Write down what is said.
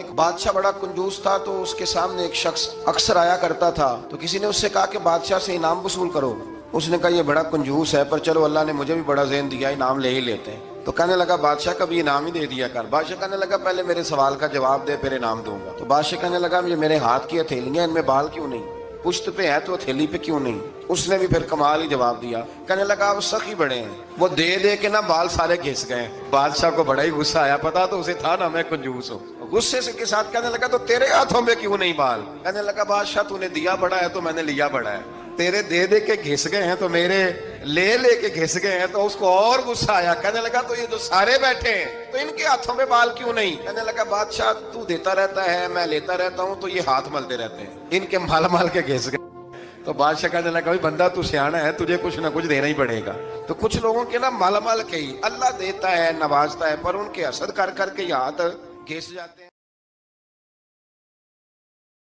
एक बादशाह बड़ा कंजूस था, तो उसके सामने एक शख्स अक्सर आया करता था। तो किसी ने उससे कहा कि बादशाह से इनाम वसूल करो। उसने कहा ये बड़ा कंजूस है, पर चलो अल्लाह ने मुझे भी बड़ा ज़हन दिया, इनाम ले ही लेते हैं। तो कहने लगा बादशाह का भी इनाम ही दे दिया कर। बादशाह कहने लगा पहले मेरे सवाल का जवाब दे, फिर इनाम दूंगा। तो बादशाह कहने लगा ये मेरे हाथ की हथेलियां, इनमें बाल क्यों नहीं? पुश्त पे है तो हथेली पे क्यों नहीं? उसने भी फिर कमाल ही जवाब दिया। कहने लगा आप सखी बड़े हैं। वो दे दे के ना बाल सारे घिस गए। बादशाह को बड़ा ही गुस्सा आया, पता तो उसे था ना मैं कंजूस हूँ। गुस्से से के साथ कहने लगा तो तेरे हाथों में क्यों नहीं बाल? कहने लगा बादशाह तूने दिया बड़ा है तो मैंने लिया बड़ा है, तेरे दे दे के घिस गए हैं तो मेरे ले के घिस गए हैं। तो उसको और गुस्सा आया। कहने लगा तो ये जो सारे बैठे हैं तो इनके हाथों में बाल क्यों नहीं? कहने लगा बादशाह तू देता रहता है, मैं लेता रहता हूँ, तो ये हाथ मलते रहते हैं, इनके माल के घिस गए। तो बादशाह कहने लगा भाई बंदा तू सियाना है, तुझे कुछ ना कुछ देना ही पड़ेगा। तो कुछ लोगों के ना मल के ही अल्लाह देता है, नवाजता है, पर उनके हसद कर करके हाथ घिस जाते हैं।